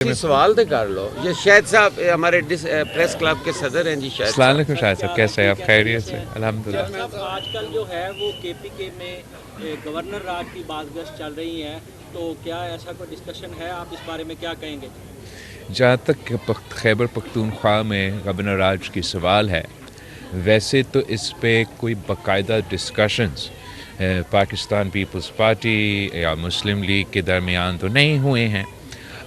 سوال تو کر لو. یہ شاہد صاحب ہمارے پریس کلب کے صدر ہیں. جی شاہد السلام علیکم شاہد صاحب، کیسے ہیں آپ؟ خیریت سے؟ الحمدللہ. صاحب آج کل جو ہے وہ کے پی کے میں گورنر راج کی بات گشت چل رہی ہے، تو کیا ایسا کوئی ڈسکشن ہے؟ آپ اس بارے میں کیا کہیں گے؟ جہاں تک خیبر پختونخوا میں گورنر راج کی سوال ہے، ویسے تو اس پہ کوئی باقاعدہ ڈسکشنز پاکستان پیپلز پارٹی یا مسلم لیگ کے درمیان تو نہیں ہوئے ہیں.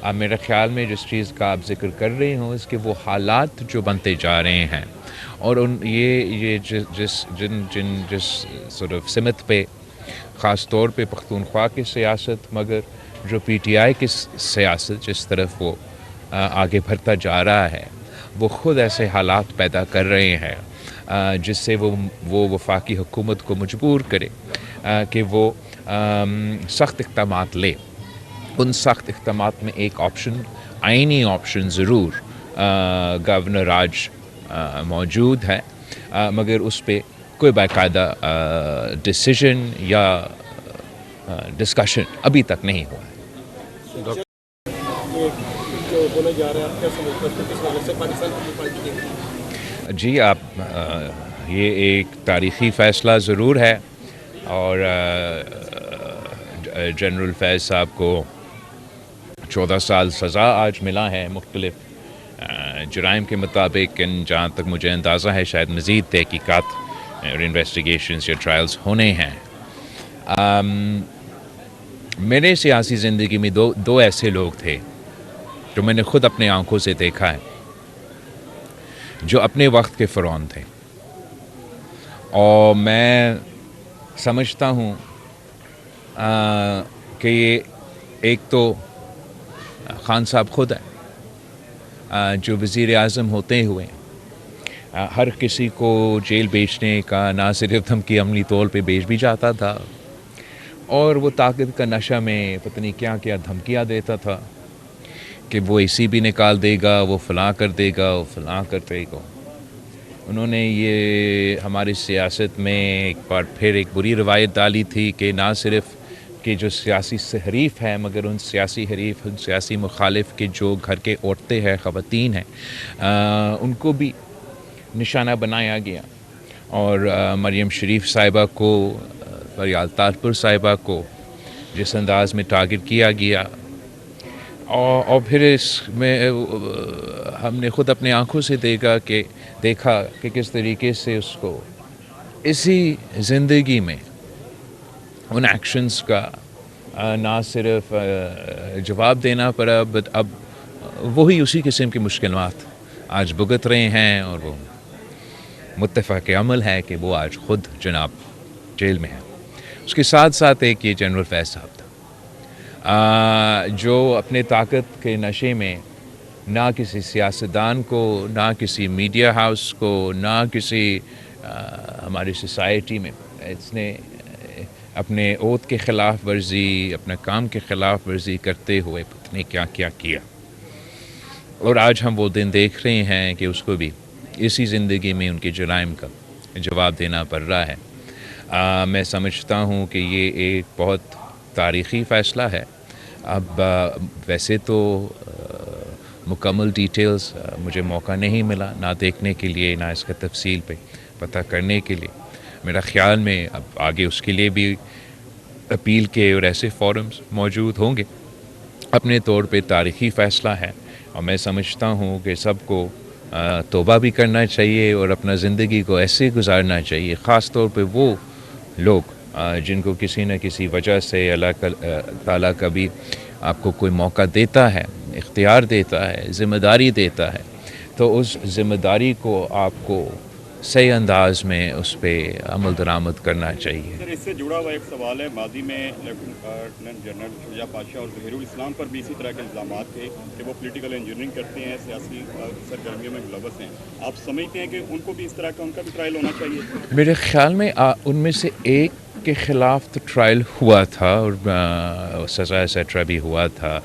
اب میرے خیال میں جس چیز کا آپ ذکر کر رہے ہوں اس کے وہ حالات جو بنتے جا رہے ہیں، اور یہ جس sort of سمت پہ خاص طور پہ پختونخوا کی سیاست، مگر جو پی ٹی آئی کی سیاست جس طرف وہ آگے بڑھتا جا رہا ہے، وہ خود ایسے حالات پیدا کر رہے ہیں جس سے وہ وفاقی حکومت کو مجبور کرے کہ وہ سخت اقدامات لے. ان سخت اقدامات میں ایک آپشن، آئینی آپشن ضرور گورنر راج موجود ہے، مگر اس پہ کوئی باقاعدہ ڈیسیژن یا ڈسکشن ابھی تک نہیں ہوا ہے. جو بولا جا رہا ہے، آپ کیا سمجھتے ہیں کس وجہ سے پاکستان پیپلز پارٹی کی؟ جی، یہ ایک تاریخی فیصلہ ضرور ہے، اور جنرل فیض صاحب کو 14 سال سزا آج ملا ہے مختلف جرائم کے مطابق. جہاں تک مجھے اندازہ ہے شاید مزید تحقیقات اور انویسٹیگیشنز یا ٹرائلز ہونے ہیں. میرے سیاسی زندگی میں دو ایسے لوگ تھے جو میں نے خود اپنے آنکھوں سے دیکھا ہے، جو اپنے وقت کے فرعون تھے، اور میں سمجھتا ہوں کہ یہ ایک تو خان صاحب خود ہیں، جو وزیر اعظم ہوتے ہوئے ہر کسی کو جیل بھیجنے کا نہ صرف دھمکی عملی طور پہ بھیج بھی جاتا تھا، اور وہ طاقت کا نشہ میں پتہ نہیں کیا کیا دھمکیاں دیتا تھا کہ وہ اسی بھی نکال دے گا، وہ فلاں کر دے گا، وہ فلاں کر دے گا. انہوں نے یہ ہماری سیاست میں ایک بار پھر ایک بری روایت ڈالی تھی کہ نہ صرف کہ جو سیاسی حریف ہیں، مگر ان سیاسی حریف، ان سیاسی مخالف کے جو گھر کے عورتیں ہیں، خواتین ہیں، ان کو بھی نشانہ بنایا گیا. اور مریم شریف صاحبہ کو، فریال طاہرپور صاحبہ کو جس انداز میں ٹارگٹ کیا گیا، اور پھر اس میں ہم نے خود اپنے آنکھوں سے دیکھا کہ کس طریقے سے اس کو اسی زندگی میں ان ایکشنز کا نہ صرف جواب دینا پڑا، بٹ اب وہی اسی قسم کی مشکلات آج بھگت رہے ہیں، اور وہ متفق عمل ہے کہ وہ آج خود جناب جیل میں ہے. اس کے ساتھ ساتھ ایک یہ جنرل فیض صاحب تھا، جو اپنے طاقت کے نشے میں نہ کسی سیاستدان کو، نہ کسی میڈیا ہاؤس کو، نہ کسی ہماری سوسائٹی میں اس نے اپنے عہد کے خلاف ورزی، اپنے کام کے خلاف ورزی کرتے ہوئے پتہ نہیں کیا کیا کیا. اور آج ہم وہ دن دیکھ رہے ہیں کہ اس کو بھی اسی زندگی میں ان کے جرائم کا جواب دینا پڑ رہا ہے. میں سمجھتا ہوں کہ یہ ایک بہت تاریخی فیصلہ ہے. اب ویسے تو مکمل ڈیٹیلز مجھے موقع نہیں ملا نہ دیکھنے کے لیے، نہ اس کا تفصیل پہ پتہ کرنے کے لیے. میرا خیال میں اب آگے اس کے لیے بھی اپیل کے اور ایسے فورمز موجود ہوں گے. اپنے طور پہ تاریخی فیصلہ ہے، اور میں سمجھتا ہوں کہ سب کو توبہ بھی کرنا چاہیے اور اپنا زندگی کو ایسے گزارنا چاہیے، خاص طور پہ وہ لوگ جن کو کسی نہ کسی وجہ سے اللہ تعالیٰ کبھی آپ کو کوئی موقع دیتا ہے، اختیار دیتا ہے، ذمہ داری دیتا ہے، تو اس ذمہ داری کو آپ کو صحیح انداز میں اس پہ عمل درآمد کرنا چاہیے. سر، اس سے جڑا ہوا ایک سوال ہے، ماضی میں لیفٹیننٹ جنرل شجاع پاشا اور ظہیر الاسلام پر بھی اسی طرح کے الزامات تھے کہ وہ پولیٹیکل انجینئرنگ کرتے ہیں، سیاسی سرگرمیوں میں ملوث ہیں. آپ سمجھتے ہیں کہ ان کو بھی اس طرح کا ان کا بھی ٹرائل ہونا چاہیے؟ میرے خیال میں ان میں سے ایک کے خلاف تو ٹرائل ہوا تھا اور سزا ایٹسٹرا بھی ہوا تھا،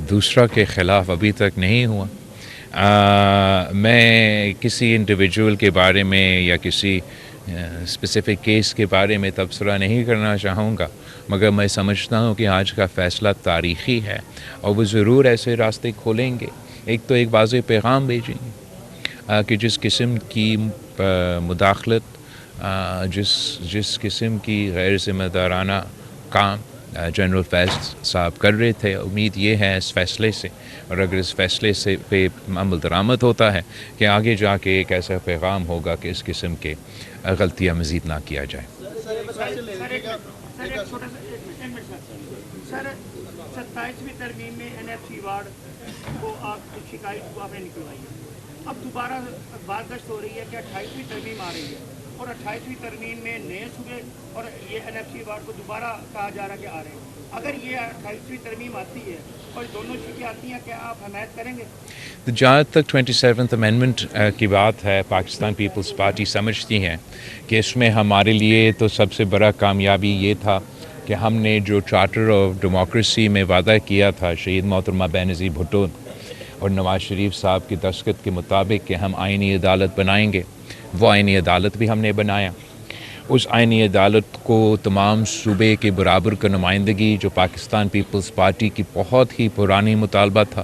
دوسرا کے خلاف ابھی تک نہیں ہوا. میں کسی انڈیویجول کے بارے میں یا کسی اسپیسیفک کیس کے بارے میں تبصرہ نہیں کرنا چاہوں گا، مگر میں سمجھتا ہوں کہ آج کا فیصلہ تاریخی ہے اور وہ ضرور ایسے راستے کھولیں گے. ایک تو ایک واضح پیغام بھیجیں گے کہ جس قسم کی مداخلت جس قسم کی غیر ذمہ دارانہ کام جنرل فیض صاحب کر رہے تھے، امید یہ ہے اس فیصلے سے، اور اگر اس فیصلے سے پہ عمل درآمد ہوتا ہے کہ آگے جا کے ایک ایسا پیغام ہوگا کہ اس قسم کے غلطیاں مزید نہ کیا جائے. سر 27ویں ترمیم میں NFC ایوارڈ کو آپ شکایت کو آپ نے نکلوائی ہے، اب دوبارہ بازگشت ہو رہی ہے کہ 28ویں ترمیم آ رہی ہے اور 28ویں ترمیم میں نئے صوبے اور یہ NFC ایوارڈ کو دوبارہ کہا جا رہا ہے کہ آ رہے ہیں. اگر یہ 28ویں ترمیم آتی ہے اور دونوں چیزیں آتی ہیں، کیا آپ حمایت کریں گے؟ جہاں تک 27th امینڈمنٹ کی بات ہے، پاکستان پیپلز پارٹی سمجھتی ہیں کہ اس میں ہمارے لیے تو سب سے بڑا کامیابی یہ تھا کہ ہم نے جو چارٹر آف ڈیموکریسی میں وعدہ کیا تھا شہید محترمہ بینظیر بھٹو اور نواز شریف صاحب کی دستخط کے مطابق کہ ہم آئینی عدالت بنائیں گے، وہ آئینی عدالت بھی ہم نے بنایا. اس آئینی عدالت کو تمام صوبے کے برابر کا نمائندگی جو پاکستان پیپلز پارٹی کی بہت ہی پرانی مطالبہ تھا،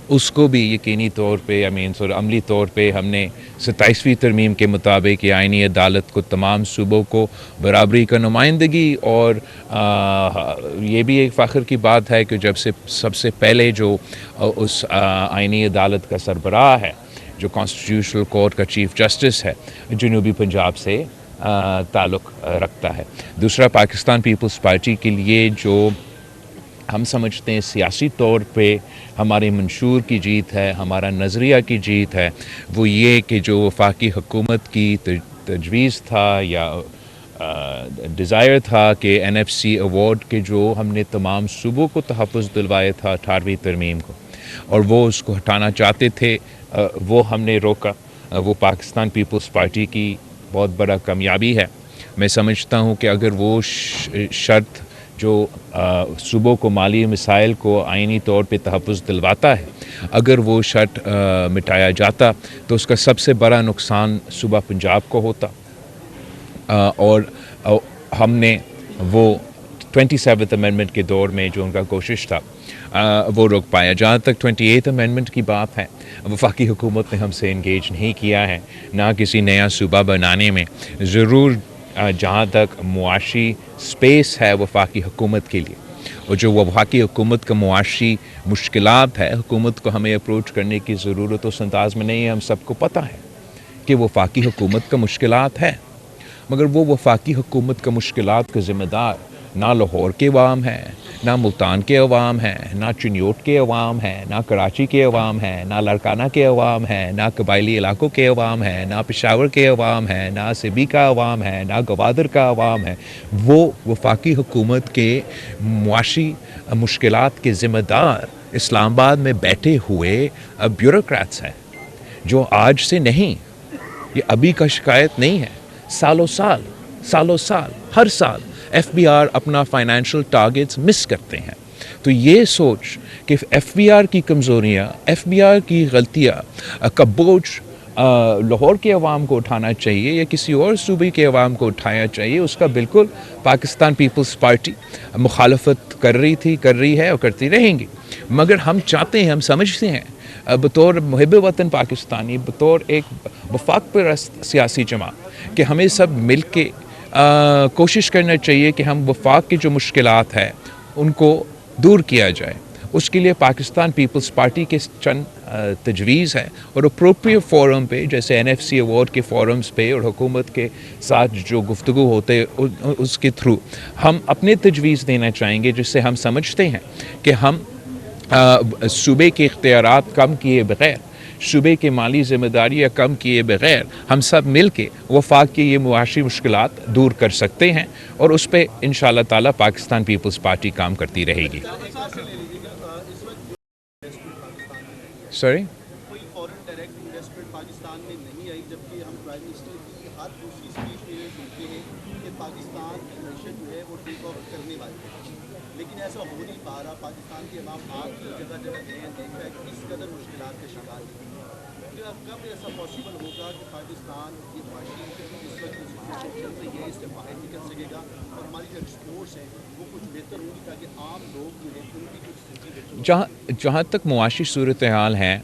اس کو بھی یقینی طور پہ عملی طور پہ ہم نے 27ویں ترمیم کے مطابق یہ آئینی عدالت کو تمام صوبوں کو برابری کا نمائندگی. اور یہ بھی ایک فخر کی بات ہے کہ جب سے سب سے پہلے جو اس آئینی عدالت کا سربراہ ہے، جو کانسٹیٹیوشنل کورٹ کا چیف جسٹس ہے، جنوبی پنجاب سے تعلق رکھتا ہے. دوسرا، پاکستان پیپلز پارٹی کے لیے جو ہم سمجھتے ہیں سیاسی طور پہ ہمارے منشور کی جیت ہے، ہمارا نظریہ کی جیت ہے، وہ یہ کہ جو وفاقی حکومت کی تجویز تھا یا ڈیزائر تھا کہ NFC ایوارڈ کے جو ہم نے تمام صوبوں کو تحفظ دلوایا تھا 18ویں ترمیم کو، اور وہ اس کو ہٹانا چاہتے تھے، وہ ہم نے روکا. وہ پاکستان پیپلز پارٹی کی بہت بڑا کامیابی ہے. میں سمجھتا ہوں کہ اگر وہ شرط جو صوبوں کو مالی مسائل کو آئینی طور پہ تحفظ دلواتا ہے، اگر وہ شرط مٹایا جاتا تو اس کا سب سے بڑا نقصان صوبہ پنجاب کو ہوتا، اور ہم نے وہ 27th امینڈمنٹ کے دور میں جو ان کا کوشش تھا وہ روک پایا. جہاں تک 28th امینڈمنٹ کی بات ہے، وفاقی حکومت نے ہم سے انگیج نہیں کیا ہے، نہ کسی نیا صوبہ بنانے میں. ضرور جہاں تک معاشی سپیس ہے وفاقی حکومت کے لیے، اور جو وفاقی حکومت کا معاشی مشکلات ہے، حکومت کو ہمیں اپروچ کرنے کی ضرورت اس انداز میں نہیں ہے. ہم سب کو پتہ ہے کہ وفاقی حکومت کا مشکلات ہے، مگر وہ وفاقی حکومت کا مشکلات کا ذمہ دار نہ لاہور کے عوام ہیں، نہ ملتان کے عوام ہیں، نہ چنیوٹ کے عوام ہیں، نہ کراچی کے عوام ہیں، نہ لاڑکانہ کے عوام ہیں، نہ قبائلی علاقوں کے عوام ہیں، نہ پشاور کے عوام ہیں، نہ سبی کا عوام ہے، نہ گوادر کا عوام ہے. وہ وفاقی حکومت کے معاشی مشکلات کے ذمہ دار اسلام آباد میں بیٹھے ہوئے بیوروکریٹس ہیں، جو آج سے نہیں، یہ ابھی کا شکایت نہیں ہے. سالوں سال ہر سال FBR اپنا فائنینشل ٹارگیٹس مس کرتے ہیں. تو یہ سوچ کہ FBR کی کمزوریاں، FBR کی غلطیاں کا بوجھ لاہور کے عوام کو اٹھانا چاہیے یا کسی اور صوبے کے عوام کو اٹھانا چاہیے، اس کا بالکل پاکستان پیپلز پارٹی مخالفت کر رہی ہے اور کرتی رہیں گی. مگر ہم چاہتے ہیں، ہم سمجھتے ہیں بطور محب وطن پاکستانی، بطور ایک وفاق پرست سیاسی جماعت، کہ ہمیں سب مل کے کوشش کرنا چاہیے کہ ہم وفاق کی جو مشکلات ہیں ان کو دور کیا جائے. اس کے لیے پاکستان پیپلز پارٹی کے چند تجویز ہیں، اور اپروپریٹ فورم پہ جیسے NFC ایوارڈ کے فورمز پہ اور حکومت کے ساتھ جو گفتگو ہوتے اس کے تھرو ہم اپنے تجویز دینا چاہیں گے، جس سے ہم سمجھتے ہیں کہ ہم صوبے کے اختیارات کم کیے بغیر، صوبے کے مالی ذمہ داریاں کم کیے بغیر، ہم سب مل کے وفاق کی یہ معاشی مشکلات دور کر سکتے ہیں، اور اس پہ انشاءاللہ تعالی پاکستان پیپلز پارٹی کام کرتی رہے گی. سوری کوئی فورن ڈائریکٹ انویسٹمنٹ پاکستان میں نہیں آئی، جبکہ ہم پرائم منسٹر کی ہر دوسری اسپیچ میں یہ سنتے ہیں کہ پاکستان کی معیشت جو ہے وہ ٹیک آف کرنے والی ہے، لیکن ایسا ہو نہیں پا رہا. پاکستان کے عوام آپ کی جگہ جگہ گئے دیکھ رہا ہے کہ اس قدر مشکلات کا شکار ہے. کب ایسا پاسبل ہوگا کہ پاکستان یہ معاشی اس وقت چل رہی ہے اس سے باہر نکل سکے گا اور ہماری جو ایکسپورٹس ہیں وہ کچھ بہتر ہوگی تاکہ عام لوگ جو ہیں ان کی کچھ زندگی بہتر ہو؟ جہاں تک معاشی صورتحال ہیں،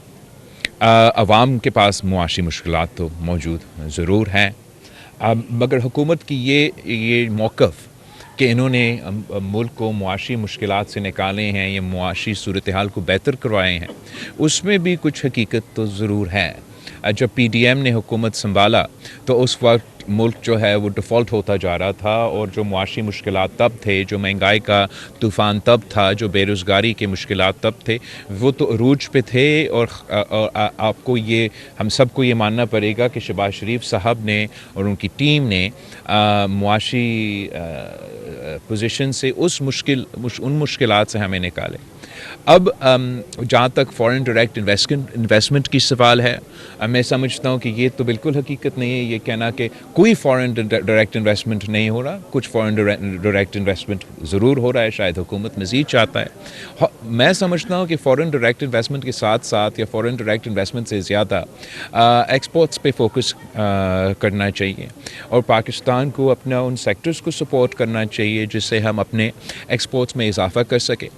عوام کے پاس معاشی مشکلات تو موجود ضرور ہیں، مگر حکومت کی یہ موقف کہ انہوں نے ملک کو معاشی مشکلات سے نکالے ہیں یا معاشی صورتحال کو بہتر کروائے ہیں، اس میں بھی کچھ حقیقت تو ضرور ہے۔ جب پی ڈی ایم نے حکومت سنبھالا تو اس وقت ملک جو ہے وہ ڈیفالٹ ہوتا جا رہا تھا، اور جو معاشی مشکلات تب تھے، جو مہنگائی کا طوفان تب تھا، جو بے روزگاری کے مشکلات تب تھے، وہ تو عروج پہ تھے۔ اور آپ کو ہم سب کو یہ ماننا پڑے گا کہ شہباز شریف صاحب نے اور ان کی ٹیم نے معاشی پوزیشن سے ان مشکلات سے ہمیں نکالے۔ اب جہاں تک فارن ڈائریکٹ انویسٹمنٹ کی سوال ہے، میں سمجھتا ہوں کہ یہ تو بالکل حقیقت نہیں ہے یہ کہنا کہ کوئی فارن ڈائریکٹ انویسٹمنٹ نہیں ہو رہا۔ کچھ فارن ڈائریکٹ انویسٹمنٹ ضرور ہو رہا ہے، شاید حکومت مزید چاہتا ہے۔ میں سمجھتا ہوں کہ فارن ڈائریکٹ انویسٹمنٹ کے ساتھ ساتھ یا فارن ڈائریکٹ انویسٹمنٹ سے زیادہ ایکسپورٹس پہ فوکس کرنا چاہیے، اور پاکستان کو اپنا ان سیکٹرز کو سپورٹ کرنا چاہیے جس سے ہم اپنے ایکسپورٹس میں اضافہ کر سکیں۔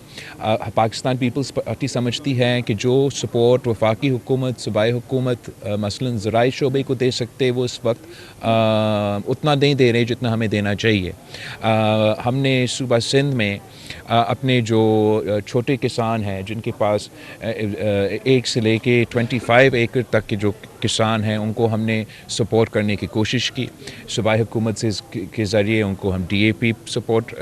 پاکستان پیپلز پارٹی سمجھتی ہے کہ جو سپورٹ وفاقی حکومت، صوبائی حکومت مثلاً زرعی شعبے کو دے سکتے، وہ اس وقت اتنا نہیں دے رہے جتنا ہمیں دینا چاہیے۔ ہم نے صوبہ سندھ میں اپنے جو چھوٹے کسان ہیں جن کے پاس 1 سے لے کے 25 ایکڑ تک کے جو کسان ہیں، ان کو ہم نے سپورٹ کرنے کی کوشش کی۔ صوبائی حکومت کے ذریعے ان کو ہم ڈی اے پی سپورٹ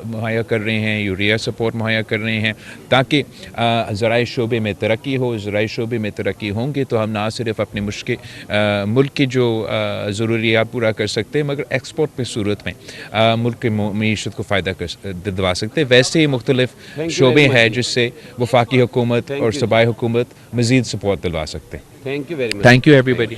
مہیا کر رہے ہیں، یوریا سپورٹ مہیا کر رہے ہیں، تاکہ زرعی شعبے میں ترقی ہو۔ زرعی شعبے میں ترقی ہوں گی تو ہم نہ صرف اپنے ملک کی جو ضروریات پورا کر سکتے ہیں، مگر ایکسپورٹ پہ صورت میں ملک کی معیشت کو فائدہ دلوا سکتے ہیں۔ ویسے ہی مختلف شعبے ہیں جس سے وفاقی حکومت اور صوبائی حکومت مزید سپورٹ دلوا سکتے ہیں۔ Thank you very much. Thank you every body.